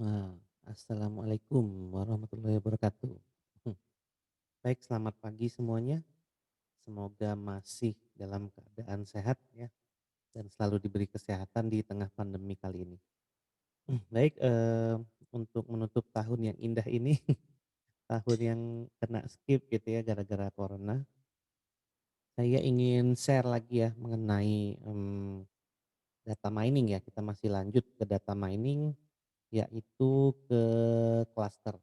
Wah, assalamualaikum warahmatullahi wabarakatuh. Hmm, Baik, selamat pagi semuanya. Semoga masih dalam keadaan sehat ya dan selalu diberi kesehatan di tengah pandemi kali ini. Baik, untuk menutup tahun yang indah ini, tahun yang kena skip gitu ya gara-gara corona, saya ingin share lagi ya mengenai data mining ya. Kita masih lanjut ke data mining, yaitu ke cluster.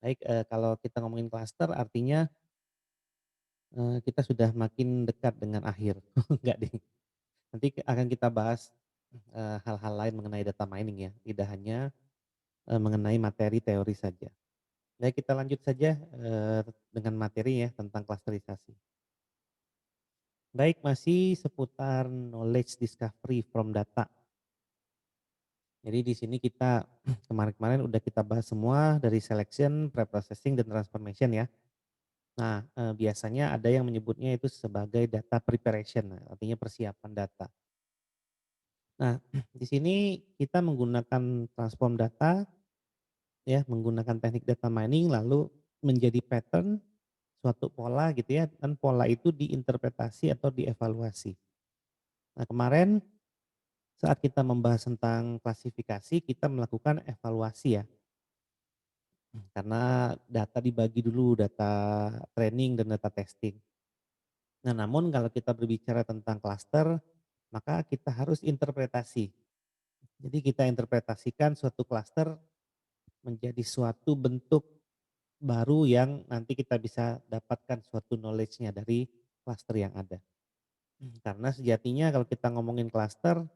Baik, kalau kita ngomongin cluster artinya kita sudah makin dekat dengan akhir. Enggak deh, nanti akan kita bahas, hal-hal lain mengenai data mining ya, tidak hanya, mengenai materi teori saja. Baik, kita lanjut saja, dengan materi ya tentang klasterisasi. Baik, masih seputar knowledge discovery from data. Jadi di sini kita kemarin-kemarin udah kita bahas semua dari selection, pre-processing, dan transformation ya. Nah, biasanya ada yang menyebutnya itu sebagai data preparation, artinya persiapan data. Nah, di sini kita menggunakan transform data ya, menggunakan teknik data mining lalu menjadi pattern suatu pola gitu ya, dan pola itu diinterpretasi atau dievaluasi. Nah, kemarin saat kita membahas tentang klasifikasi, kita melakukan evaluasi ya, karena data dibagi dulu, data training dan data testing. Nah, namun kalau kita berbicara tentang cluster, maka kita harus interpretasi. Jadi kita interpretasikan suatu cluster menjadi suatu bentuk baru yang nanti kita bisa dapatkan suatu knowledge-nya dari klaster yang ada. Karena sejatinya kalau kita ngomongin klaster,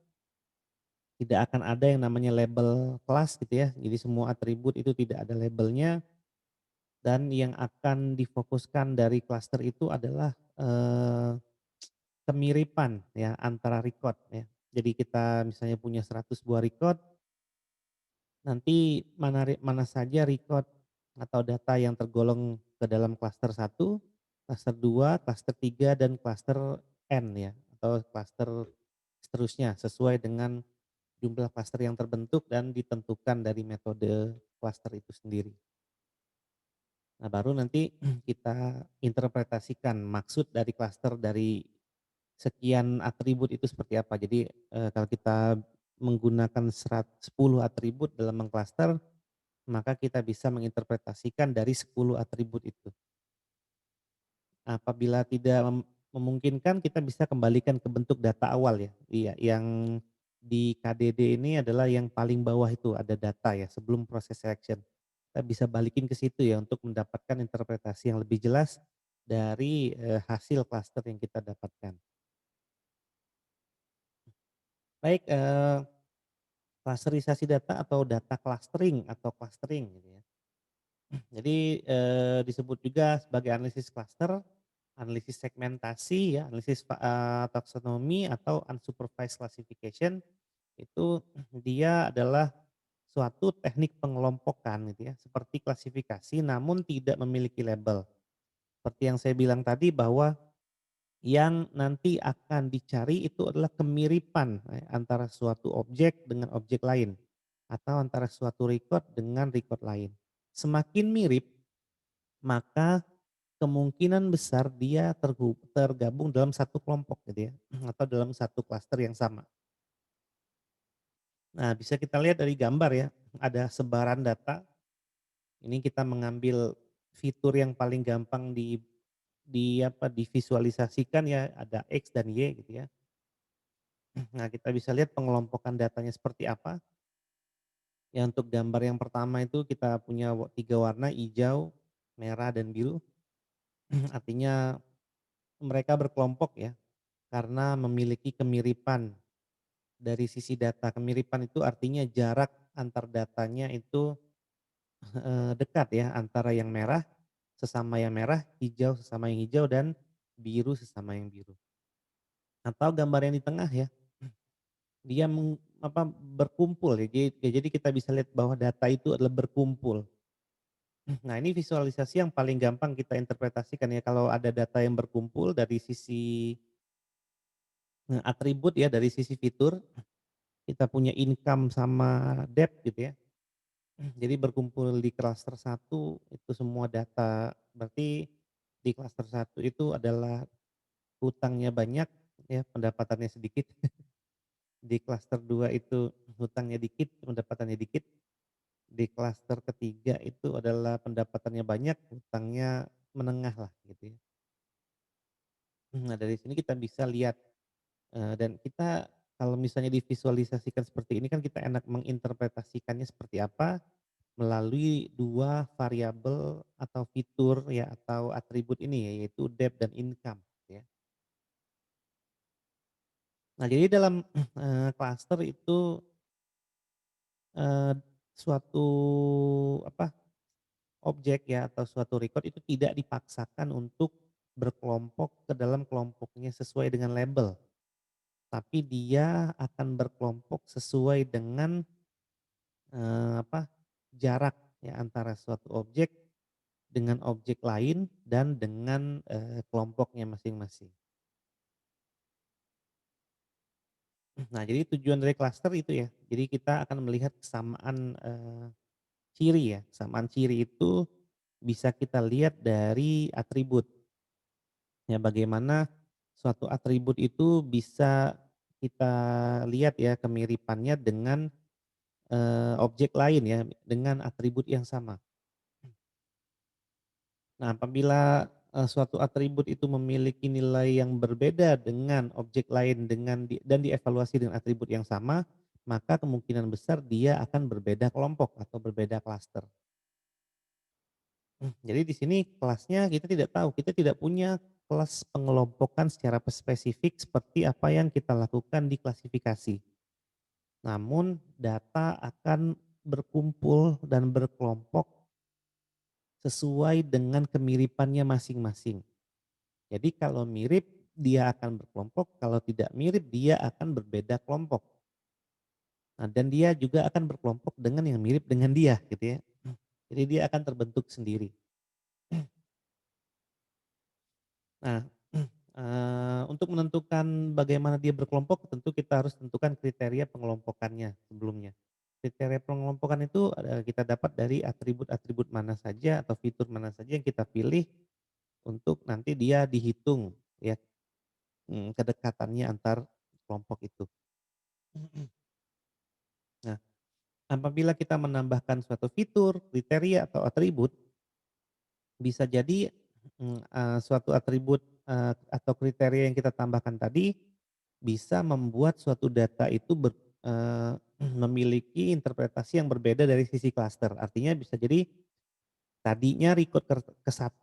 tidak akan ada yang namanya label kelas gitu ya. Jadi semua atribut itu tidak ada labelnya dan yang akan difokuskan dari klaster itu adalah kemiripan ya antara record ya. Jadi kita misalnya punya 100 buah record, nanti mana saja record atau data yang tergolong ke dalam klaster satu, klaster 2, klaster 3, dan klaster N ya, atau klaster seterusnya sesuai dengan jumlah klaster yang terbentuk dan ditentukan dari metode klaster itu sendiri. Nah, baru nanti kita interpretasikan maksud dari klaster dari sekian atribut itu seperti apa. Jadi, kalau kita menggunakan 10 atribut dalam mengklaster, maka kita bisa menginterpretasikan dari 10 atribut itu. Apabila tidak memungkinkan, kita bisa kembalikan ke bentuk data awal ya. Iya, yang di KDD ini adalah yang paling bawah itu ada data ya sebelum proses selection. Kita bisa balikin ke situ ya untuk mendapatkan interpretasi yang lebih jelas dari, hasil klaster yang kita dapatkan. Baik, klasterisasi data atau data clustering gitu ya. Jadi, disebut juga sebagai analisis klaster, analisis segmentasi ya, analisis taksonomi atau unsupervised classification, itu dia adalah suatu teknik pengelompokan gitu ya, seperti klasifikasi namun tidak memiliki label. Seperti yang saya bilang tadi bahwa yang nanti akan dicari itu adalah kemiripan antara suatu objek dengan objek lain, atau antara suatu record dengan record lain. Semakin mirip, maka kemungkinan besar dia tergabung dalam satu kelompok gitu ya, atau dalam satu klaster yang sama. Nah, bisa kita lihat dari gambar ya, ada sebaran data, ini kita mengambil fitur yang paling gampang divisualisasikan ya, ada X dan Y gitu ya. Nah, kita bisa lihat pengelompokan datanya seperti apa. Ya, untuk gambar yang pertama itu kita punya 3 warna, hijau, merah, dan biru. Artinya mereka berkelompok ya, karena memiliki kemiripan dari sisi data. Kemiripan itu artinya jarak antar datanya itu, dekat ya, antara yang merah sesama yang merah, hijau sesama yang hijau, dan biru sesama yang biru. Atau gambar yang di tengah ya, dia berkumpul ya, jadi kita bisa lihat bahwa data itu adalah berkumpul. Nah, ini visualisasi yang paling gampang kita interpretasikan ya, kalau ada data yang berkumpul dari sisi, atribut ya, dari sisi fitur, kita punya income sama debt gitu ya. Jadi berkumpul di klaster satu itu semua data, berarti di klaster satu itu adalah hutangnya banyak ya, pendapatannya sedikit. Di klaster 2 itu hutangnya dikit, pendapatannya dikit. Di klaster ketiga itu adalah pendapatannya banyak, hutangnya menengah lah gitu ya. Nah dari sini kita bisa lihat, dan kita kalau misalnya divisualisasikan seperti ini kan kita enak menginterpretasikannya seperti apa, melalui 2 variabel atau fitur ya atau atribut ini ya, yaitu debt dan income ya. Nah jadi dalam, klaster itu, eee, suatu apa, objek ya atau suatu record itu tidak dipaksakan untuk berkelompok ke dalam kelompoknya sesuai dengan label, tapi dia akan berkelompok sesuai dengan, apa, jarak ya antara suatu objek dengan objek lain dan dengan, kelompoknya masing-masing. Nah jadi tujuan dari klaster itu ya, jadi kita akan melihat kesamaan, ciri ya, kesamaan ciri itu bisa kita lihat dari atribut. Ya bagaimana suatu atribut itu bisa kita lihat ya kemiripannya dengan, objek lain ya, dengan atribut yang sama. Nah apabila, suatu atribut itu memiliki nilai yang berbeda dengan objek lain dan dievaluasi dengan atribut yang sama, maka kemungkinan besar dia akan berbeda kelompok atau berbeda klaster. Jadi di sini kelasnya kita tidak tahu, kita tidak punya kelas pengelompokan secara spesifik seperti apa yang kita lakukan di klasifikasi. Namun data akan berkumpul dan berkelompok sesuai dengan kemiripannya masing-masing. Jadi kalau mirip dia akan berkelompok, kalau tidak mirip dia akan berbeda kelompok. Nah, dan dia juga akan berkelompok dengan yang mirip dengan dia gitu ya. Jadi dia akan terbentuk sendiri. Nah, untuk menentukan bagaimana dia berkelompok tentu kita harus tentukan kriteria pengelompokannya sebelumnya. Kriteria pengelompokan itu kita dapat dari atribut-atribut mana saja atau fitur mana saja yang kita pilih untuk nanti dia dihitung ya, kedekatannya antar kelompok itu. Nah, apabila kita menambahkan suatu fitur, kriteria atau atribut, bisa jadi, suatu atribut, atau kriteria yang kita tambahkan tadi, bisa membuat suatu data itu memiliki interpretasi yang berbeda dari sisi klaster. Artinya bisa jadi tadinya record ke 1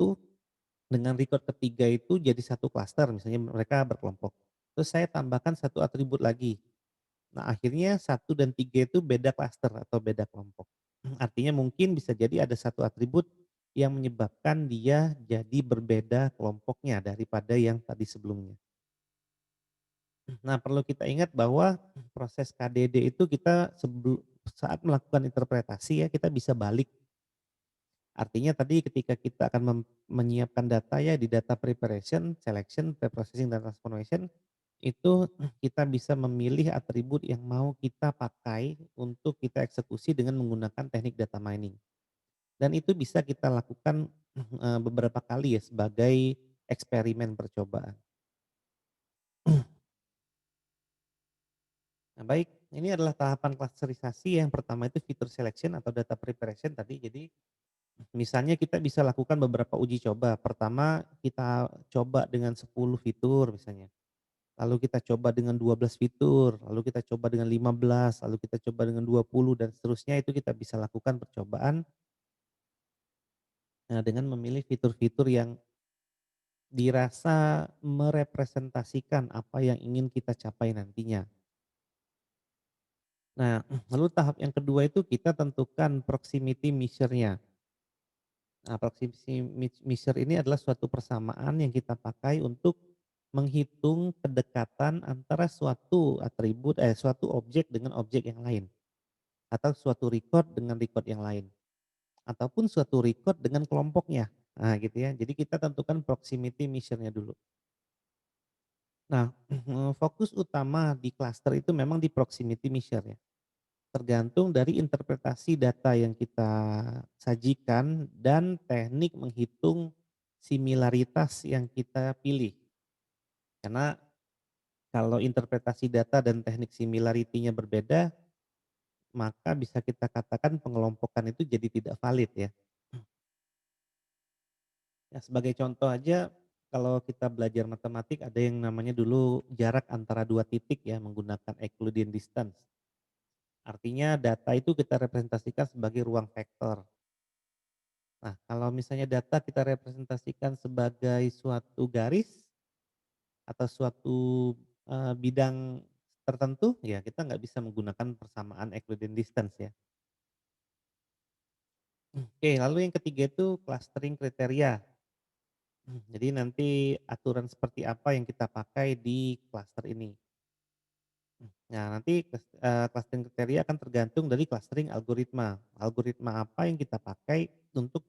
dengan record ketiga itu jadi satu klaster, misalnya mereka berkelompok. Terus saya tambahkan satu atribut lagi. Nah akhirnya 1 dan 3 itu beda klaster atau beda kelompok. Artinya mungkin bisa jadi ada satu atribut yang menyebabkan dia jadi berbeda kelompoknya daripada yang tadi sebelumnya. Nah perlu kita ingat bahwa proses KDD itu kita saat melakukan interpretasi ya kita bisa balik. Artinya tadi ketika kita akan menyiapkan data ya di data preparation, selection, preprocessing, dan transformation itu kita bisa memilih atribut yang mau kita pakai untuk kita eksekusi dengan menggunakan teknik data mining. Dan itu bisa kita lakukan, beberapa kali ya sebagai eksperimen percobaan. Nah baik, ini adalah tahapan klasterisasi yang pertama itu fitur selection atau data preparation tadi. Jadi misalnya kita bisa lakukan beberapa uji coba. Pertama kita coba dengan 10 fitur misalnya. Lalu kita coba dengan 12 fitur, lalu kita coba dengan 15, lalu kita coba dengan 20 dan seterusnya itu kita bisa lakukan percobaan, dengan memilih fitur-fitur yang dirasa merepresentasikan apa yang ingin kita capai nantinya. Nah, lalu tahap yang kedua itu kita tentukan proximity measure-nya. Nah, proximity measure ini adalah suatu persamaan yang kita pakai untuk menghitung kedekatan antara suatu objek dengan objek yang lain, atau suatu record dengan record yang lain, ataupun suatu record dengan kelompoknya. Nah, gitu ya. Jadi kita tentukan proximity measure-nya dulu. Nah, fokus utama di cluster itu memang di proximity measure ya, tergantung dari interpretasi data yang kita sajikan dan teknik menghitung similaritas yang kita pilih. Karena kalau interpretasi data dan teknik similarity-nya berbeda, maka bisa kita katakan pengelompokan itu jadi tidak valid ya. Ya sebagai contoh aja, kalau kita belajar matematik ada yang namanya dulu jarak antara 2 titik ya menggunakan Euclidean distance. Artinya data itu kita representasikan sebagai ruang vektor. Nah, kalau misalnya data kita representasikan sebagai suatu garis atau suatu, bidang tertentu, ya kita nggak bisa menggunakan persamaan Euclidean distance ya. Oke, lalu yang ketiga itu clustering kriteria. Jadi nanti aturan seperti apa yang kita pakai di cluster ini. Nah, nanti clustering kriteria akan tergantung dari clustering algoritma. Algoritma apa yang kita pakai untuk,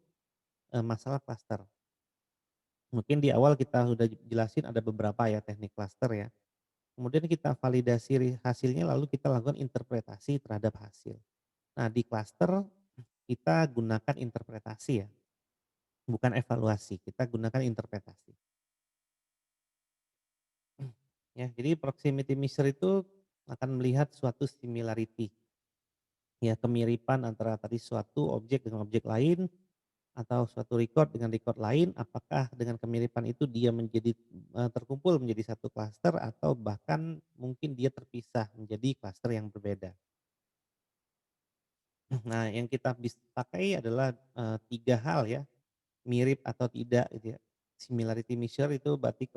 masalah cluster. Mungkin di awal kita sudah jelasin ada beberapa ya teknik cluster ya. Kemudian kita validasi hasilnya lalu kita lakukan interpretasi terhadap hasil. Nah, di cluster kita gunakan interpretasi ya, bukan evaluasi, kita gunakan interpretasi. Ya, jadi proximity measure itu akan melihat suatu similarity, ya kemiripan antara tadi suatu objek dengan objek lain atau suatu record dengan record lain, apakah dengan kemiripan itu dia menjadi terkumpul menjadi satu klaster atau bahkan mungkin dia terpisah menjadi klaster yang berbeda. Nah, yang kita pakai adalah, 3 hal ya, mirip atau tidak gitu ya. Similarity measure itu berarti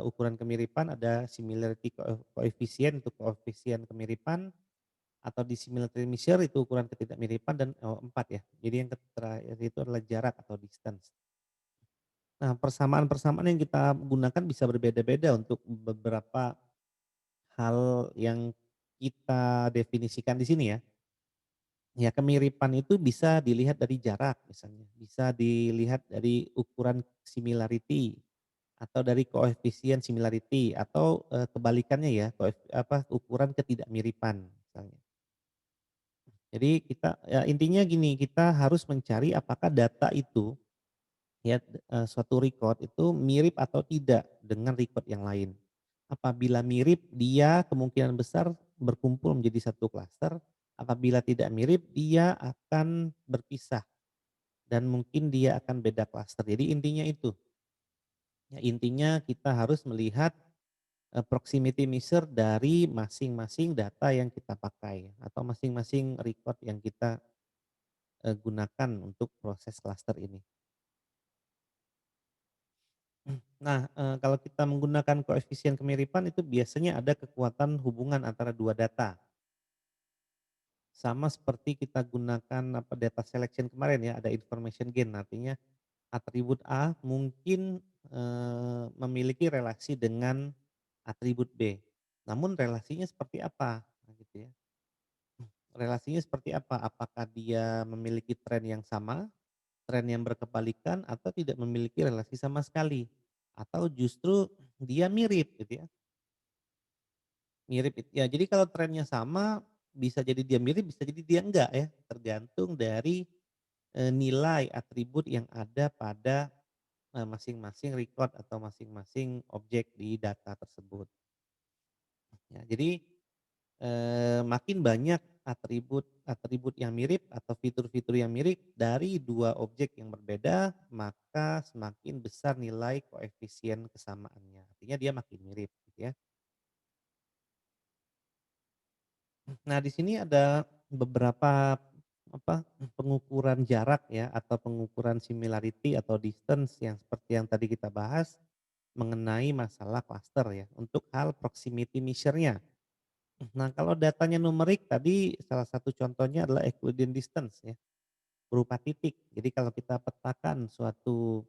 ukuran kemiripan, ada similarity coefficient untuk koefisien kemiripan, atau dissimilarity measure itu ukuran ketidakmiripan dan 4 ya. Jadi yang terakhir itu adalah jarak atau distance. Nah, persamaan-persamaan yang kita gunakan bisa berbeda-beda untuk beberapa hal yang kita definisikan di sini ya. Ya, kemiripan itu bisa dilihat dari jarak misalnya, bisa dilihat dari ukuran similarity atau dari koefisien similarity atau, kebalikannya ya, ukuran ketidakmiripan misalnya. Jadi kita ya intinya gini, kita harus mencari apakah data itu ya, suatu record itu mirip atau tidak dengan record yang lain. Apabila mirip, dia kemungkinan besar berkumpul menjadi satu klaster, apabila tidak mirip, dia akan berpisah dan mungkin dia akan beda klaster. Jadi intinya itu, ya intinya kita harus melihat, proximity measure dari masing-masing data yang kita pakai atau masing-masing record yang kita, gunakan untuk proses klaster ini. Nah, kalau kita menggunakan koefisien kemiripan itu biasanya ada kekuatan hubungan antara 2 data. Sama seperti kita gunakan data selection kemarin ya, ada information gain artinya atribut A mungkin, memiliki relasi dengan atribut B. Namun relasinya seperti apa? Nah gitu ya. Relasinya seperti apa? Apakah dia memiliki tren yang sama, tren yang berkebalikan, atau tidak memiliki relasi sama sekali? Atau justru dia mirip gitu ya. Mirip ya jadi kalau trennya sama, bisa jadi dia mirip, bisa jadi dia enggak ya, tergantung dari, nilai atribut yang ada pada, masing-masing record atau masing-masing objek di data tersebut. Ya jadi, makin banyak atribut-atribut yang mirip atau fitur-fitur yang mirip dari 2 objek yang berbeda, maka semakin besar nilai koefisien kesamaannya, artinya dia makin mirip gitu ya. Nah, di sini ada beberapa pengukuran jarak ya atau pengukuran similarity atau distance yang seperti yang tadi kita bahas mengenai masalah cluster ya untuk hal proximity measure-nya. Nah, kalau datanya numerik tadi salah satu contohnya adalah Euclidean distance ya, berupa titik. Jadi kalau kita petakan suatu,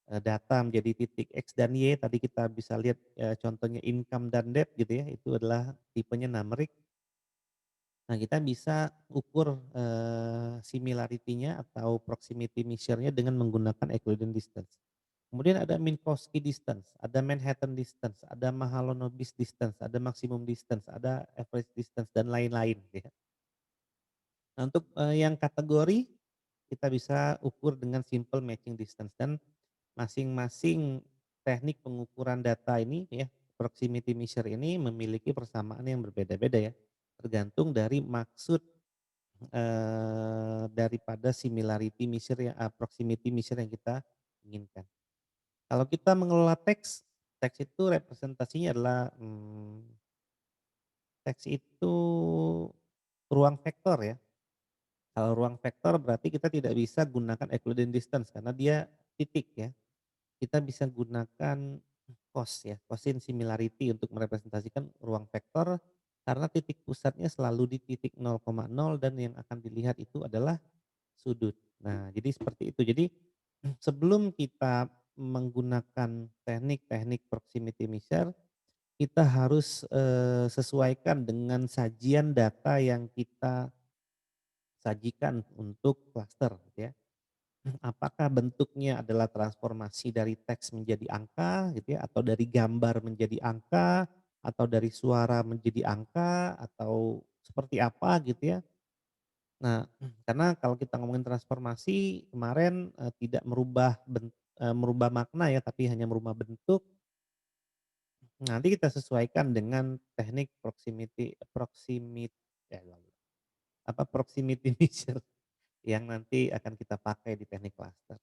data menjadi titik X dan Y tadi kita bisa lihat, contohnya income dan debt gitu ya, itu adalah tipenya numerik. Nah, kita bisa ukur, similarity-nya atau proximity measure-nya dengan menggunakan Euclidean distance. Kemudian ada Minkowski distance, ada Manhattan distance, ada Mahalanobis distance, ada maximum distance, ada average distance dan lain-lain gitu ya. Nah untuk, yang kategori kita bisa ukur dengan simple matching distance dan masing-masing teknik pengukuran data ini ya, proximity measure ini memiliki persamaan yang berbeda-beda ya, tergantung dari maksud, daripada similarity measure ya, proximity measure yang kita inginkan. Kalau kita mengelola teks, teks itu representasinya adalah, teks itu ruang vektor ya. Kalau ruang vektor berarti kita tidak bisa gunakan Euclidean distance karena dia titik ya. Kita bisa gunakan cos ya, cosine similarity untuk merepresentasikan ruang vektor karena titik pusatnya selalu di titik 0,0 dan yang akan dilihat itu adalah sudut. Nah, jadi seperti itu. Jadi sebelum kita menggunakan teknik-teknik proximity measure, kita harus, sesuaikan dengan sajian data yang kita sajikan untuk klaster gitu ya. Apakah bentuknya adalah transformasi dari teks menjadi angka gitu ya, atau dari gambar menjadi angka, atau dari suara menjadi angka, atau seperti apa gitu ya. Nah, karena kalau kita ngomongin transformasi kemarin, tidak merubah makna ya, tapi hanya merubah bentuk, nanti kita sesuaikan dengan teknik proximity measure yang nanti akan kita pakai di teknik cluster.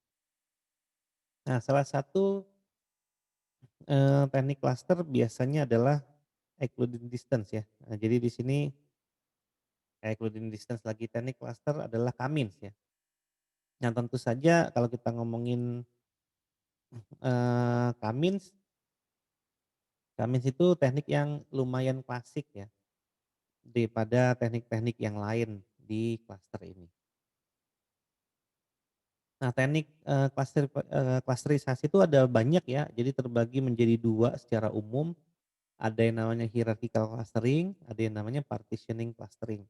Nah, salah satu, teknik cluster biasanya adalah Euclidean distance ya. Nah, jadi di sini Euclidean distance lagi teknik cluster adalah Kamins ya. Nah, tentu saja kalau kita ngomongin, Kamins, Kamins itu teknik yang lumayan klasik ya, daripada teknik-teknik yang lain di cluster ini. Nah, teknik, klasterisasi itu ada banyak ya, jadi terbagi menjadi 2 secara umum, ada yang namanya hierarchical clustering, ada yang namanya partitioning clustering.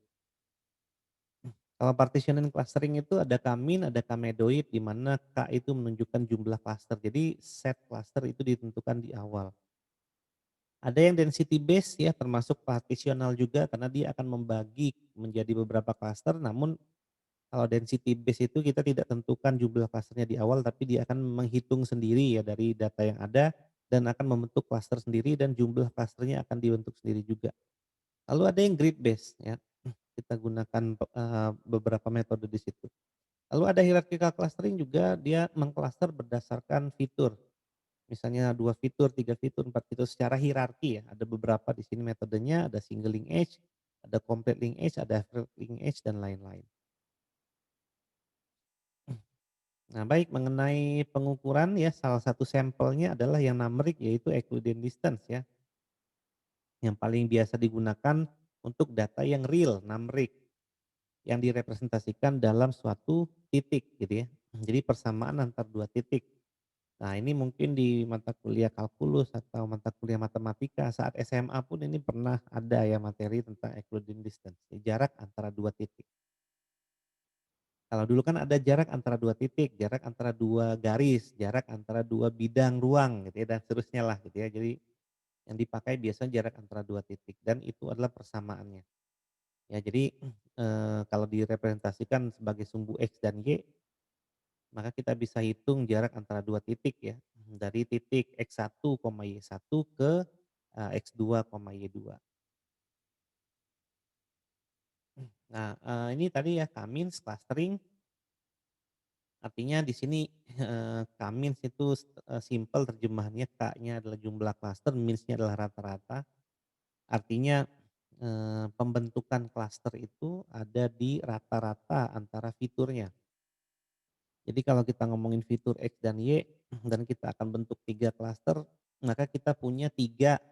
Kalau partitioning clustering itu ada Kamin, ada Kamedoid, di mana K itu menunjukkan jumlah cluster, jadi set cluster itu ditentukan di awal. Ada yang density based ya, termasuk partisional juga karena dia akan membagi menjadi beberapa cluster, namun kalau density base itu kita tidak tentukan jumlah klasternya di awal, tapi dia akan menghitung sendiri ya dari data yang ada dan akan membentuk klaster sendiri dan jumlah klasternya akan dibentuk sendiri juga. Lalu ada yang grid base ya, kita gunakan, beberapa metode di situ. Lalu ada hierarchical clustering juga dia mengklaster berdasarkan fitur. Misalnya 2 fitur, 3 fitur, 4 fitur secara hierarki ya. Ada beberapa di sini metodenya, ada single linkage, ada complete linkage, ada thread linkage dan lain-lain. Nah, baik mengenai pengukuran ya, salah satu sampelnya adalah yang numerik yaitu Euclidean distance ya, yang paling biasa digunakan untuk data yang real, numerik, yang direpresentasikan dalam suatu titik gitu ya. Jadi persamaan antar 2 titik. Nah, ini mungkin di mata kuliah kalkulus atau mata kuliah matematika saat SMA pun ini pernah ada ya materi tentang Euclidean distance, jarak antara 2 titik. Kalau dulu kan ada jarak antara 2 titik, jarak antara 2 garis, jarak antara 2 bidang ruang gitu ya dan seterusnya lah gitu ya. Jadi yang dipakai biasanya jarak antara 2 titik dan itu adalah persamaannya. Ya jadi, kalau direpresentasikan sebagai sumbu X dan Y, maka kita bisa hitung jarak antara 2 titik ya, dari titik X1, Y1 ke, X2, Y2. Nah, ini tadi ya Kamins clustering. Artinya di sini, K-means itu simpel terjemahannya K-nya adalah jumlah klaster, means-nya adalah rata-rata. Artinya, pembentukan klaster itu ada di rata-rata antara fiturnya. Jadi kalau kita ngomongin fitur X dan Y, dan kita akan bentuk 3 klaster, maka kita punya 3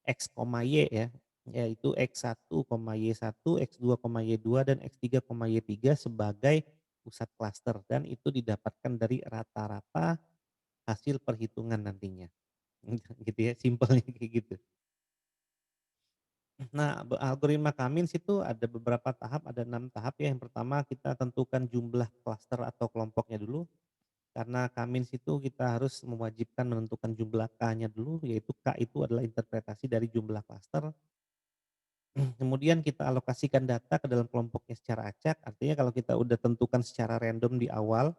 X, Y ya, yaitu X1, Y1, X2, Y2, dan X3, Y3 sebagai pusat klaster dan itu didapatkan dari rata-rata hasil perhitungan nantinya. Gitu ya, simpelnya kayak gitu. Nah, algoritma Kamins itu ada beberapa tahap, ada 6 tahap ya. Yang pertama kita tentukan jumlah klaster atau kelompoknya dulu. Karena Kamins itu kita harus mewajibkan menentukan jumlah K-nya dulu, yaitu K itu adalah interpretasi dari jumlah klaster. Kemudian kita alokasikan data ke dalam kelompoknya secara acak, artinya kalau kita udah tentukan secara random di awal,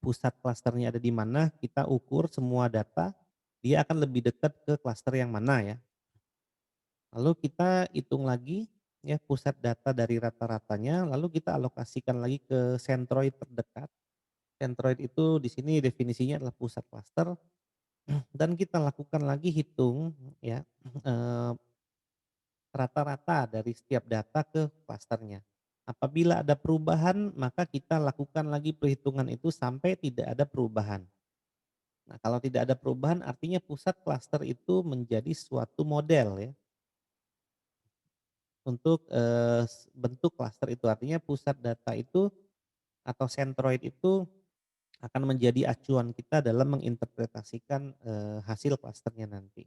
pusat klasternya ada di mana, kita ukur semua data, dia akan lebih dekat ke klaster yang mana ya. Lalu kita hitung lagi ya pusat data dari rata-ratanya, lalu kita alokasikan lagi ke sentroid terdekat. Sentroid itu di sini definisinya adalah pusat klaster dan kita lakukan lagi hitung ya, eee, rata-rata dari setiap data ke klasternya. Apabila ada perubahan, maka kita lakukan lagi perhitungan itu sampai tidak ada perubahan. Nah, kalau tidak ada perubahan artinya pusat klaster itu menjadi suatu model ya untuk, bentuk klaster itu. Artinya pusat data itu atau sentroid itu akan menjadi acuan kita dalam menginterpretasikan, hasil klasternya nanti.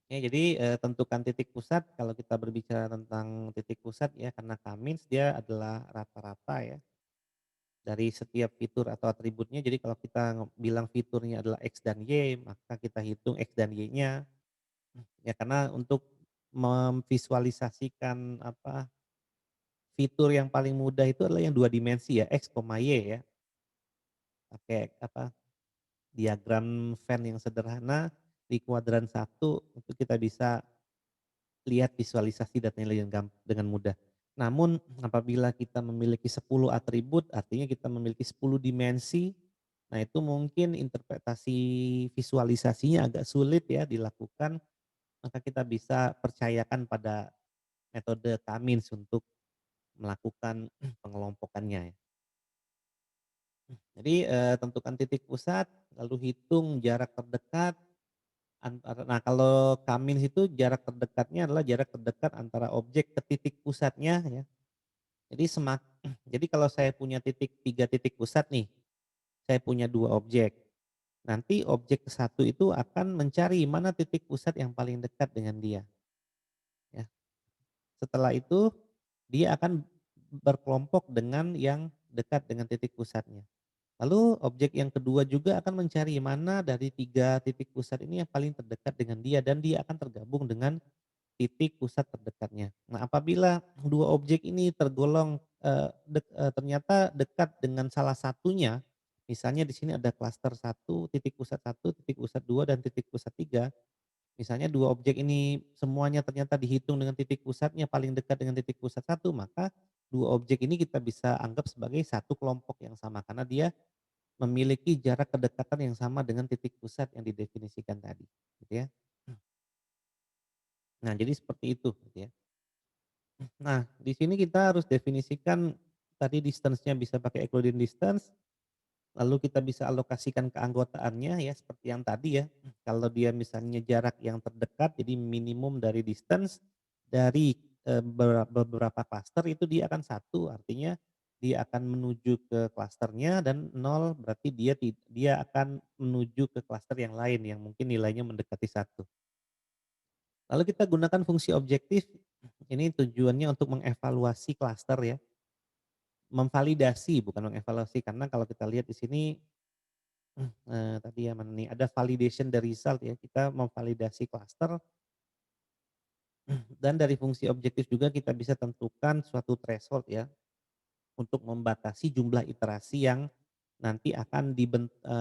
Ya jadi, tentukan titik pusat kalau kita berbicara tentang titik pusat ya karena Kamins dia adalah rata-rata ya dari setiap fitur atau atributnya. Jadi kalau kita bilang fiturnya adalah X dan Y, maka kita hitung X dan Y-nya. Ya karena untuk memvisualisasikan apa, fitur yang paling mudah itu adalah yang 2 dimensi ya, X, Y ya. Pakai apa, diagram Venn yang sederhana di kuadran satu itu kita bisa lihat visualisasi datanya dengan mudah. Namun apabila kita memiliki 10 atribut, artinya kita memiliki 10 dimensi, nah itu mungkin interpretasi visualisasinya agak sulit ya dilakukan, maka kita bisa percayakan pada metode Kamins untuk melakukan pengelompokannya ya. Jadi, tentukan titik pusat, lalu hitung jarak terdekat nah kalau Kamins itu jarak terdekatnya adalah jarak terdekat antara objek ke titik pusatnya ya. Jadi jadi kalau saya punya 3 titik pusat nih, saya punya 2 objek. Nanti objek ke satu itu akan mencari mana titik pusat yang paling dekat dengan dia, ya. Setelah itu, dia akan berkelompok dengan yang dekat dengan titik pusatnya. Lalu objek yang kedua juga akan mencari mana dari 3 titik pusat ini yang paling terdekat dengan dia dan dia akan tergabung dengan titik pusat terdekatnya. Nah, apabila 2 objek ini tergolong, ternyata dekat dengan salah satunya, misalnya di sini ada klaster satu, titik pusat 2 dan titik pusat 3. Misalnya 2 objek ini semuanya ternyata dihitung dengan titik pusatnya paling dekat dengan titik pusat satu, maka 2 objek ini kita bisa anggap sebagai satu kelompok yang sama karena dia memiliki jarak kedekatan yang sama dengan titik pusat yang didefinisikan tadi, gitu ya. Nah, jadi seperti itu, gitu ya. Nah, di sini kita harus definisikan tadi distance-nya bisa pakai Euclidean distance, lalu kita bisa alokasikan keanggotaannya ya seperti yang tadi ya. Kalau dia misalnya jarak yang terdekat jadi minimum dari distance dari, beberapa klaster itu dia akan satu artinya dia akan menuju ke klasternya dan nol berarti dia akan menuju ke klaster yang lain yang mungkin nilainya mendekati satu. Lalu kita gunakan fungsi objektif, ini tujuannya untuk mengevaluasi klaster ya, memvalidasi bukan mengevaluasi karena kalau kita lihat di sini, tadi ya mana nih, ada validation the result ya, kita memvalidasi klaster dan dari fungsi objektif juga kita bisa tentukan suatu threshold ya, untuk membatasi jumlah iterasi yang nanti akan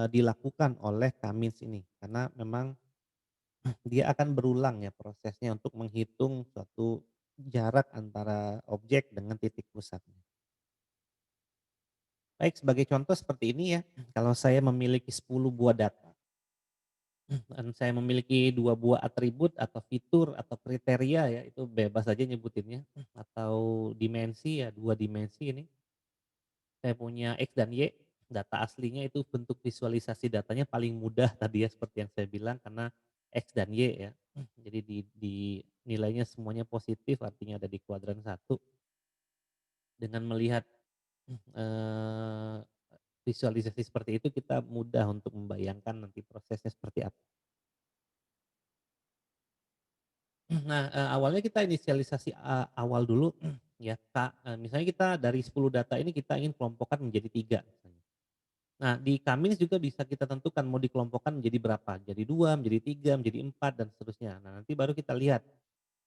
dilakukan oleh Kamins ini. Karena memang dia akan berulang ya prosesnya untuk menghitung suatu jarak antara objek dengan titik pusatnya. Baik, sebagai contoh seperti ini ya, kalau saya memiliki 10 buah data dan saya memiliki 2 buah atribut atau fitur atau kriteria ya, itu bebas aja nyebutinnya, atau dimensi ya, 2 dimensi ini. Saya punya X dan Y, data aslinya itu bentuk visualisasi datanya paling mudah tadi ya seperti yang saya bilang karena X dan Y ya. Jadi di nilainya semuanya positif artinya ada di kuadran satu. Dengan melihat, eee, visualisasi seperti itu kita mudah untuk membayangkan nanti prosesnya seperti apa. Nah, awalnya kita inisialisasi awal dulu ya, misalnya kita dari 10 data ini kita ingin kelompokkan menjadi 3 misalnya. Nah, di Kamins juga bisa kita tentukan mau dikelompokkan menjadi berapa, jadi 2, menjadi 3, menjadi 4 dan seterusnya. Nah, nanti baru kita lihat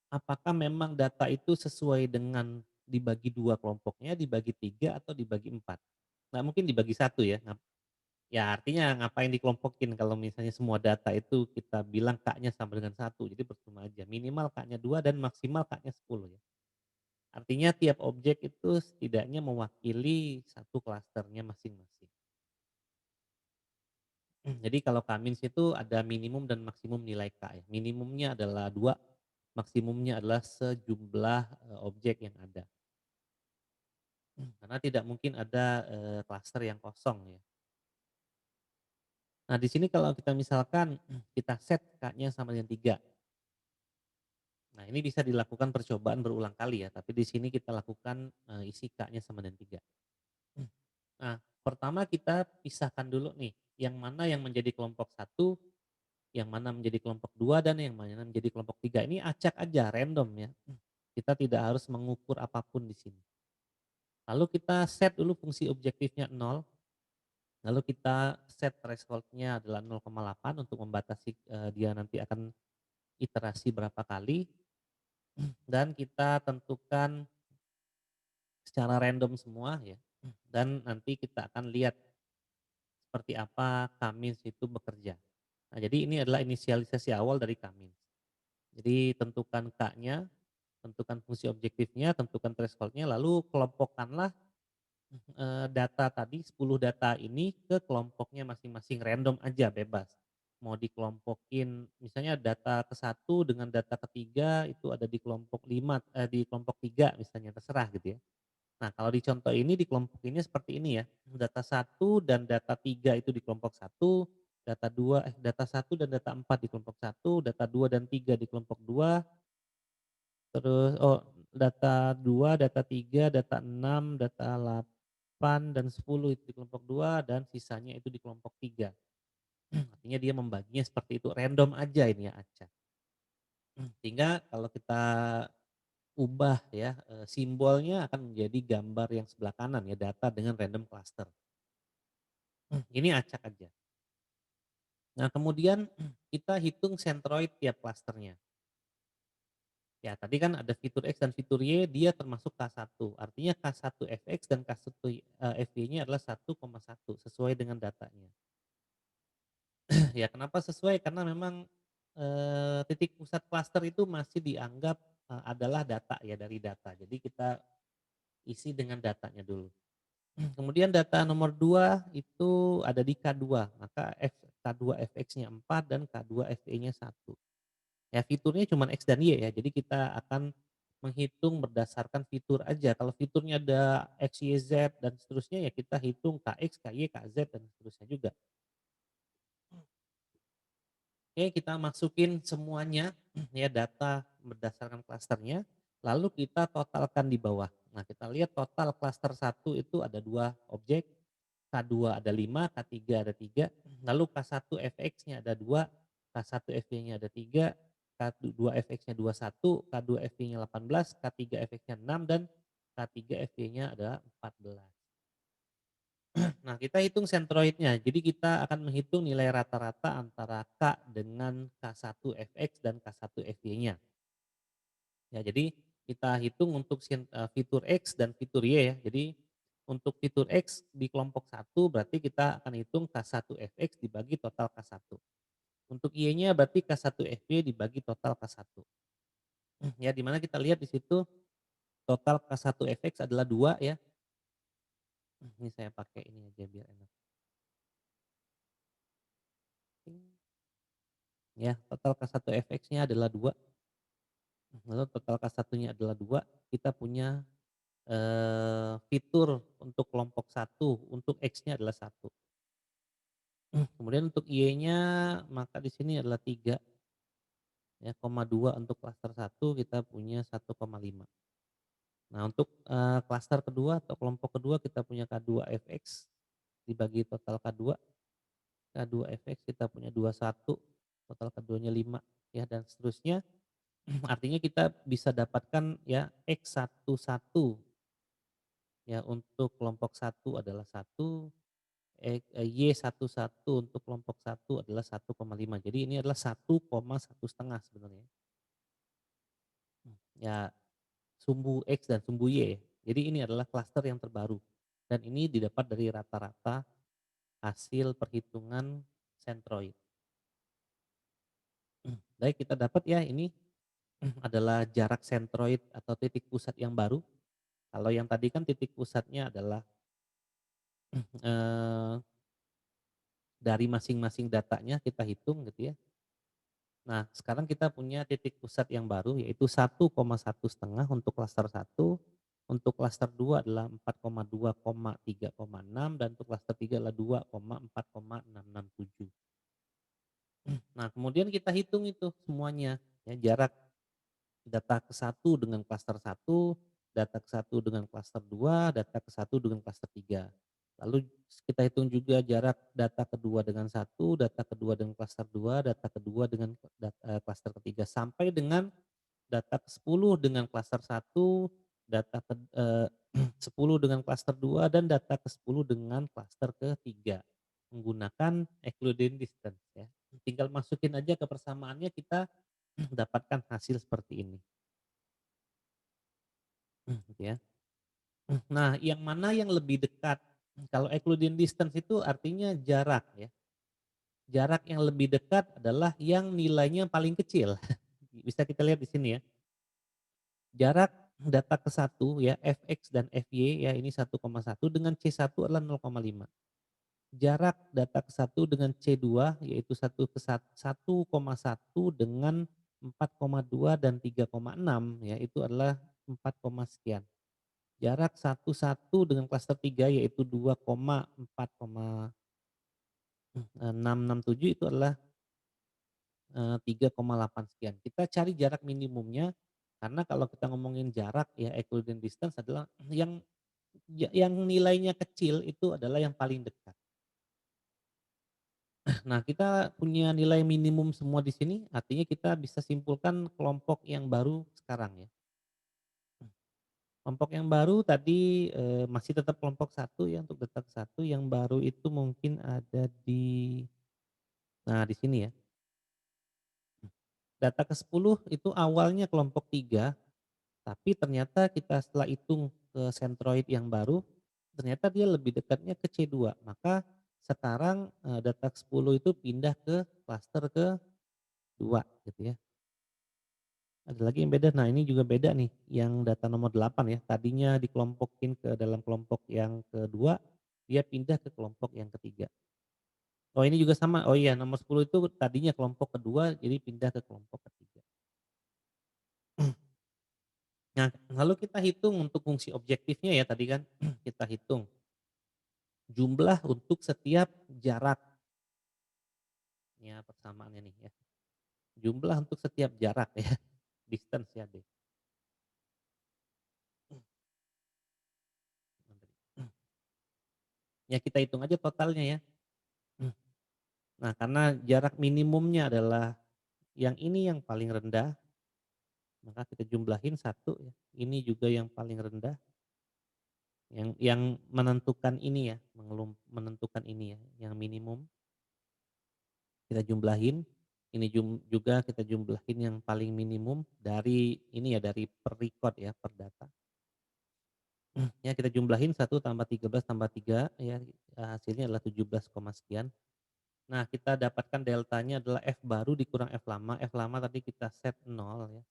apakah memang data itu sesuai dengan dibagi 2 kelompoknya, dibagi 3 atau dibagi 4. Nggak mungkin dibagi satu ya, ya artinya ngapain dikelompokin kalau misalnya semua data itu kita bilang K-nya sama dengan satu, jadi percuma aja. Minimal K-nya 2 dan maksimal K-nya 10 ya. Artinya tiap objek itu setidaknya mewakili satu klasternya masing-masing. Jadi kalau Kamins itu ada minimum dan maksimum nilai K ya. Minimumnya adalah 2, maksimumnya adalah sejumlah, objek yang ada. Karena tidak mungkin ada, klaster yang kosong ya. Nah di sini kalau kita misalkan kita set K-nya sama dengan 3. Nah ini bisa dilakukan percobaan berulang kali ya, tapi di sini kita lakukan, isi K-nya sama dengan 3. Nah pertama kita pisahkan dulu nih, yang mana yang menjadi kelompok satu, yang mana menjadi kelompok 2 dan yang mana menjadi kelompok 3. Ini acak aja, random ya. Kita tidak harus mengukur apapun di sini. Lalu kita set dulu fungsi objektifnya 0, lalu kita set threshold-nya adalah 0,8 untuk membatasi, dia nanti akan iterasi berapa kali, dan kita tentukan secara random semua ya, dan nanti kita akan lihat seperti apa Kamins itu bekerja. Nah, jadi ini adalah inisialisasi awal dari Kamins. Jadi tentukan K-nya, tentukan fungsi objektifnya, tentukan threshold-nya, lalu kelompokkanlah, data tadi 10 data ini ke kelompoknya masing-masing, random aja bebas. Mau dikelompokin misalnya data ke satu dengan data ketiga itu ada di kelompok 5, di kelompok 3 misalnya, terserah gitu ya. Nah, kalau di contoh ini dikelompokinnya seperti ini ya, data satu dan data 3 itu di kelompok satu, data satu dan data 4 di kelompok satu, data 2 dan 3 di kelompok 2, terus data 2, data 3, data 6, data 8 dan 10 itu di kelompok 2 dan sisanya itu di kelompok 3. Artinya dia membaginya seperti itu, random aja ini ya, acak. Sehingga kalau kita ubah ya, simbolnya akan menjadi gambar yang sebelah kanan ya, data dengan random cluster. Ini acak aja. Nah kemudian kita hitung sentroid tiap klasternya. Ya tadi kan ada fitur X dan fitur Y, dia termasuk K1. Artinya K1 fx dan K1, fy-nya adalah 1,1 sesuai dengan datanya. Ya kenapa sesuai? Karena memang, titik pusat klaster itu masih dianggap, adalah data ya, dari data. Jadi kita isi dengan datanya dulu. Kemudian data nomor 2 itu ada di K2, maka K2 fx-nya 4 dan K2 fy-nya 1. Ya fiturnya cuma X dan Y ya, jadi kita akan menghitung berdasarkan fitur aja. Kalau fiturnya ada X, Y, Z dan seterusnya ya kita hitung Kx, Ky, Kz dan seterusnya juga. Oke, kita masukin semuanya ya data berdasarkan klasternya, lalu kita totalkan di bawah. Nah, kita lihat total klaster satu itu ada 2 objek, K2 ada 5, K3 ada 3, lalu K1 fx-nya ada 2, K1 fy-nya ada 3, K2 fx-nya 21, K2 fy-nya 18, K3 fx-nya 6 dan K3 fy-nya ada 14. Nah, kita hitung sentroidnya. Jadi kita akan menghitung nilai rata-rata antara K dengan K1 fx dan K1 fy-nya. Ya, jadi kita hitung untuk fitur X dan fitur Y ya. Jadi untuk fitur X di kelompok satu berarti kita akan hitung K1 fx dibagi total K1. Untuk Y-nya berarti K1 fy dibagi total K1. Ya, di mana kita lihat di situ total K1 fx adalah 2 ya. Ini saya pakai ini aja biar enak. Ya, total K1 fx-nya adalah 2. Lalu total K1-nya adalah 2. Kita punya, fitur untuk kelompok satu, untuk X-nya adalah 1. Kemudian untuk Y-nya maka di sini adalah 3 ya, 2 untuk klaster satu kita punya 1,5. Nah untuk, klaster kedua atau kelompok kedua kita punya K2 fx dibagi total K2, K2 fx kita punya 21, total keduanya 5 ya dan seterusnya. Artinya kita bisa dapatkan ya X11 ya untuk kelompok satu adalah satu, Y11 untuk kelompok satu adalah 1,5. Jadi ini adalah 1,1 setengah sebenarnya. Ya, sumbu X dan sumbu Y. Jadi ini adalah klaster yang terbaru dan ini didapat dari rata-rata hasil perhitungan sentroid. Baik, kita dapat ya ini adalah jarak sentroid atau titik pusat yang baru. Kalau yang tadi kan titik pusatnya adalah eee, dari masing-masing datanya kita hitung gitu ya. Nah, sekarang kita punya titik pusat yang baru yaitu 1,1 setengah untuk klaster satu, untuk klaster 2 adalah 4,2, 3,6 dan untuk klaster 3 adalah 2,4,667. Nah, kemudian kita hitung itu semuanya ya jarak data ke satu dengan klaster satu, data ke satu dengan klaster 2, data ke satu dengan klaster 3. Lalu kita hitung juga jarak data kedua dengan satu, data kedua dengan klaster 2, data kedua dengan klaster ketiga sampai dengan data ke-10 dengan klaster satu, data 10 dengan klaster 2 dan data ke-10 dengan klaster ketiga menggunakan Euclidean distance ya. Tinggal masukin aja ke persamaannya kita dapatkan hasil seperti ini, gitu ya. Nah, yang mana yang lebih dekat? Kalau Euclidean distance itu artinya jarak ya. Jarak yang lebih dekat adalah yang nilainya paling kecil. Bisa kita lihat di sini ya. Jarak data ke satu ya, Fx dan Fy ya ini 1,1 dengan C1 adalah 0,5. Jarak data ke satu dengan C2 yaitu 1,1 dengan 4,2 dan 3,6 ya itu adalah 4, sekian. Jarak 1,1 dengan klaster 3 yaitu 2,4,667 itu adalah 3,8 sekian. Kita cari jarak minimumnya karena kalau kita ngomongin jarak ya Euclidean distance adalah yang nilainya kecil itu adalah yang paling dekat. Nah, kita punya nilai minimum semua di sini, artinya kita bisa simpulkan kelompok yang baru sekarang ya. Kelompok yang baru tadi, masih tetap kelompok satu ya untuk data ke satu, yang baru itu mungkin ada di nah di sini ya. Data ke-10 itu awalnya kelompok 3 tapi ternyata kita setelah hitung ke sentroid yang baru, ternyata dia lebih dekatnya ke C2. Maka sekarang, data ke-10 itu pindah ke klaster ke-2 gitu ya. Ada lagi yang beda, nah ini juga beda nih, yang data nomor 8 ya, tadinya dikelompokin ke dalam kelompok yang kedua, dia pindah ke kelompok yang ketiga. Oh ini juga sama, oh iya nomor 10 itu tadinya kelompok kedua, jadi pindah ke kelompok ketiga. Nah, lalu kita hitung untuk fungsi objektifnya ya tadi kan, kita hitung jumlah untuk setiap jarak, ya persamaannya nih ya, jumlah untuk setiap jarak ya, distance ya D. Ya kita hitung aja totalnya ya. Nah, karena jarak minimumnya adalah yang ini yang paling rendah, maka kita jumlahin satu ya, ini juga yang paling rendah, yang menentukan ini ya, menentukan ini ya, yang minimum kita jumlahin, ini juga kita jumlahin yang paling minimum dari ini ya, dari per record ya, per data. Ya kita jumlahin 1 tambah 13 tambah 3 ya, hasilnya adalah 17, sekian. Nah, kita dapatkan deltanya adalah F baru dikurang F lama tadi kita set 0 ya,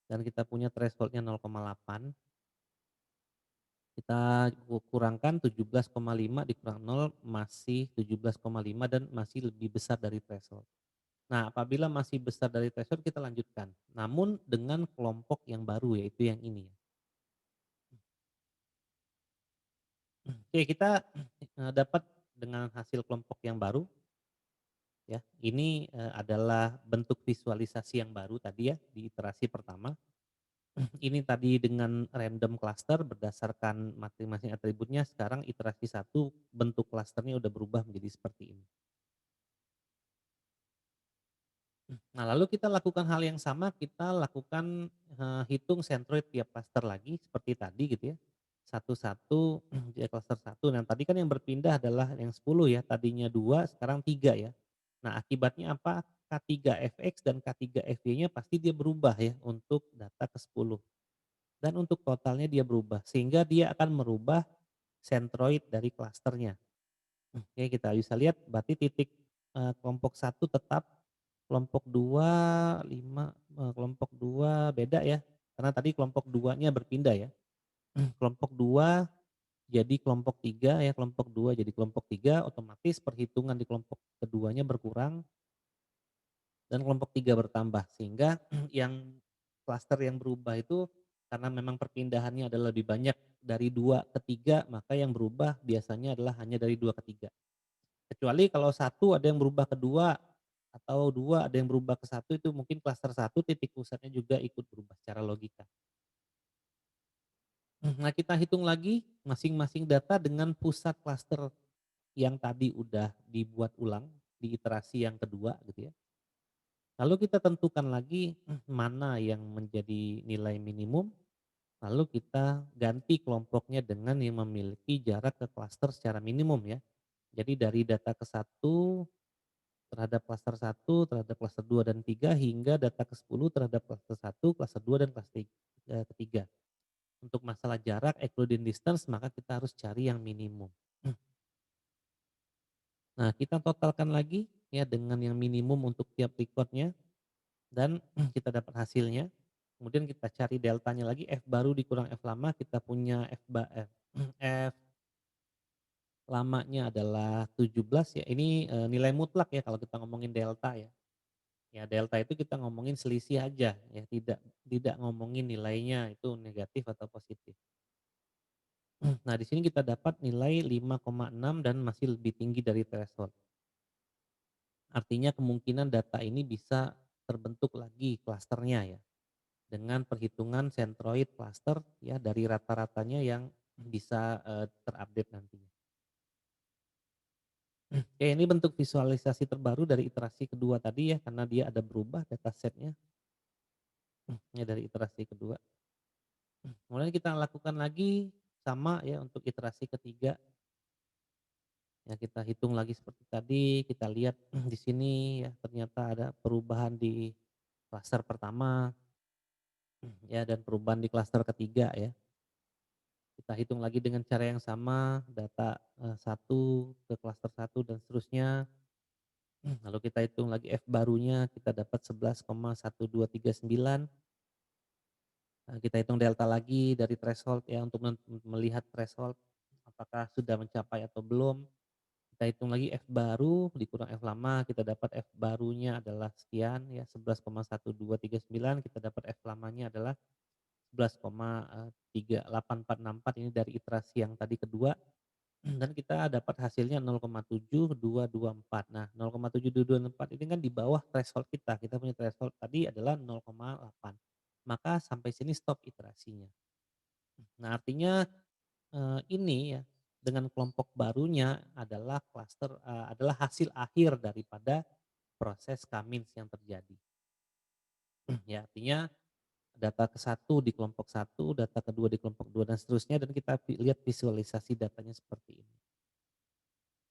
dan kita punya threshold-nya 0,8. Kita kurangkan 17,5 dikurang 0 masih 17,5 dan masih lebih besar dari threshold. Nah, apabila masih besar dari threshold kita lanjutkan, namun dengan kelompok yang baru yaitu yang ini ya. Oke, kita, dapat dengan hasil kelompok yang baru ya, ini, adalah bentuk visualisasi yang baru tadi ya di iterasi pertama. Ini tadi dengan random cluster berdasarkan masing-masing atributnya, sekarang iterasi satu bentuk klasternya udah berubah menjadi seperti ini. Nah, lalu kita lakukan hal yang sama, kita lakukan, hitung sentroid tiap klaster lagi seperti tadi gitu ya. Satu-satu di klaster satu. Nah, tadi kan yang berpindah adalah yang 10 ya, tadinya 2 sekarang 3 ya. Nah, akibatnya apa? K3fx dan K3fy-nya pasti dia berubah ya untuk data ke-10 dan untuk totalnya dia berubah, sehingga dia akan merubah sentroid dari klasternya. Oke, kita bisa lihat berarti titik, kelompok satu tetap, kelompok 2 5 kelompok 2 beda ya, karena tadi kelompok 2-nya berpindah ya. Kelompok 2 jadi kelompok 3 ya, kelompok 2 jadi kelompok 3 otomatis perhitungan di kelompok keduanya berkurang dan kelompok 3 bertambah. Sehingga yang klaster yang berubah itu karena memang perpindahannya adalah lebih banyak dari 2 ke 3 maka yang berubah biasanya adalah hanya dari 2 ke 3. Kecuali kalau satu ada yang berubah ke 2 atau 2 ada yang berubah ke satu itu mungkin klaster satu titik pusatnya juga ikut berubah secara logika. Nah, kita hitung lagi masing-masing data dengan pusat klaster yang tadi udah dibuat ulang di iterasi yang kedua gitu ya. Lalu kita tentukan lagi mana yang menjadi nilai minimum, lalu kita ganti kelompoknya dengan yang memiliki jarak ke klaster secara minimum ya. Jadi dari data ke satu terhadap klaster satu terhadap klaster 2 dan 3 hingga data ke-10 terhadap klaster satu klaster 2 dan klaster ketiga. Untuk masalah jarak Euclidean distance maka kita harus cari yang minimum. Nah, kita totalkan lagi ya dengan yang minimum untuk tiap recordnya dan kita dapat hasilnya. Kemudian kita cari deltanya lagi F baru dikurang F lama kita punya F lamanya adalah 17 ya. Ini, nilai mutlak ya kalau kita ngomongin delta ya. Ya delta itu kita ngomongin selisih aja ya, tidak tidak ngomongin nilainya itu negatif atau positif. Nah, di sini kita dapat nilai 5,6 dan masih lebih tinggi dari threshold. Artinya kemungkinan data ini bisa terbentuk lagi klasternya ya, dengan perhitungan sentroid cluster ya dari rata-ratanya yang bisa, terupdate nantinya. Oke, ini bentuk visualisasi terbaru dari iterasi kedua tadi ya, karena dia ada berubah datasetnya ya dari iterasi kedua. Kemudian kita lakukan lagi sama ya untuk iterasi ketiga, ya kita hitung lagi seperti tadi, kita lihat di sini ya ternyata ada perubahan di klaster pertama ya dan perubahan di klaster ketiga ya. Kita hitung lagi dengan cara yang sama data, 1 ke klaster satu dan seterusnya, lalu kita hitung lagi F barunya kita dapat 11,1239. Kita hitung delta lagi dari threshold ya untuk melihat threshold apakah sudah mencapai atau belum. Kita hitung lagi F baru dikurang F lama kita dapat F barunya adalah sekian ya 11,1239 kita dapat F lamanya adalah 11,38464 ini dari iterasi yang tadi kedua dan kita dapat hasilnya 0,7224. Nah 0,7224 ini kan di bawah threshold kita punya threshold tadi adalah 0,8. Maka sampai sini stop iterasinya. Nah artinya, ini ya, dengan kelompok barunya adalah adalah hasil akhir daripada proses Kamins yang terjadi. Ya artinya data ke satu di kelompok satu, data kedua di kelompok 2 dan seterusnya dan kita lihat visualisasi datanya seperti ini.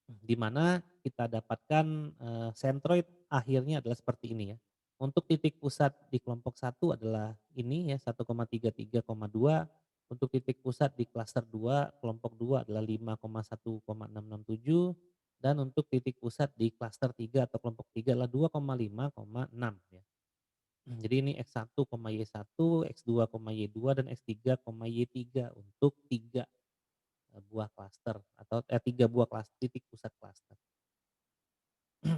Di mana kita dapatkan, sentroid akhirnya adalah seperti ini ya. Untuk titik pusat di kelompok satu adalah ini ya 1,33,2, untuk titik pusat di klaster 2 kelompok 2 adalah 5,1,667 dan untuk titik pusat di klaster 3 atau kelompok 3 adalah 2,5,6 ya. Jadi ini X1,Y1, X2,Y2 dan X3,Y3 untuk 3 buah klaster atau 3 buah titik pusat klaster.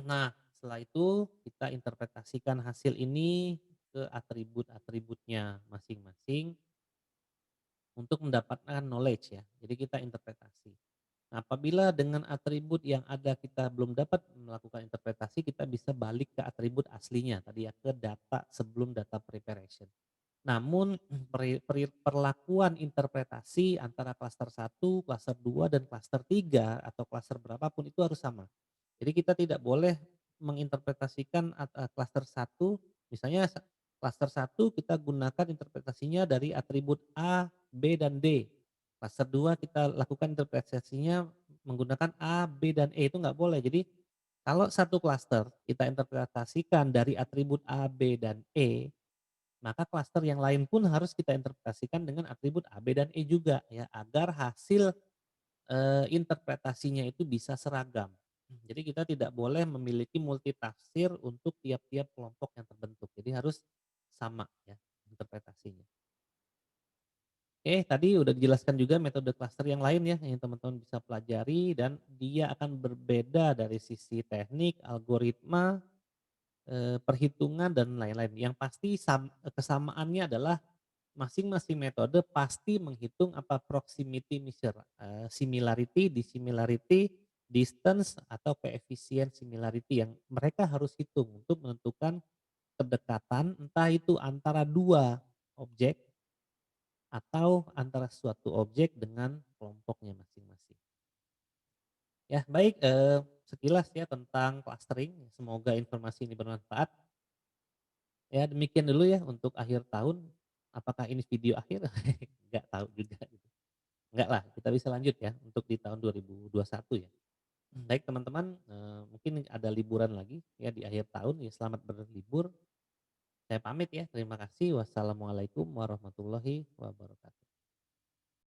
Nah, setelah itu kita interpretasikan hasil ini ke atribut-atributnya masing-masing untuk mendapatkan knowledge ya. Jadi kita interpretasi. Nah, apabila dengan atribut yang ada kita belum dapat melakukan interpretasi, kita bisa balik ke atribut aslinya tadi ya, ke data sebelum data preparation. Namun perlakuan interpretasi antara klaster satu, klaster 2 dan klaster 3 atau klaster berapapun itu harus sama. Jadi kita tidak boleh menginterpretasikan klaster satu, misalnya klaster satu kita gunakan interpretasinya dari atribut A, B, dan D. Klaster 2 kita lakukan interpretasinya menggunakan A, B, dan E, itu nggak boleh. Jadi kalau satu klaster kita interpretasikan dari atribut A, B, dan E, maka klaster yang lain pun harus kita interpretasikan dengan atribut A, B, dan E juga ya, agar hasil interpretasinya itu bisa seragam. Jadi kita tidak boleh memiliki multitafsir untuk tiap-tiap kelompok yang terbentuk. Jadi harus sama ya interpretasinya. Oke, tadi udah dijelaskan juga metode cluster yang lain ya yang teman-teman bisa pelajari dan dia akan berbeda dari sisi teknik, algoritma, perhitungan dan lain-lain. Yang pasti kesamaannya adalah masing-masing metode pasti menghitung apa proximity measure, similarity, dissimilarity, distance, atau koefisien similarity yang mereka harus hitung untuk menentukan kedekatan entah itu antara 2 objek atau antara suatu objek dengan kelompoknya masing-masing. Ya baik, sekilas ya tentang clustering, semoga informasi ini bermanfaat. Ya demikian dulu ya untuk akhir tahun, apakah ini video akhir? Nggak tahu juga gitu. Enggak lah, kita bisa lanjut ya untuk di tahun 2021 ya. Baik teman-teman, mungkin ada liburan lagi ya di akhir tahun ya, selamat berlibur. Saya pamit ya, terima kasih. Wassalamualaikum warahmatullahi wabarakatuh.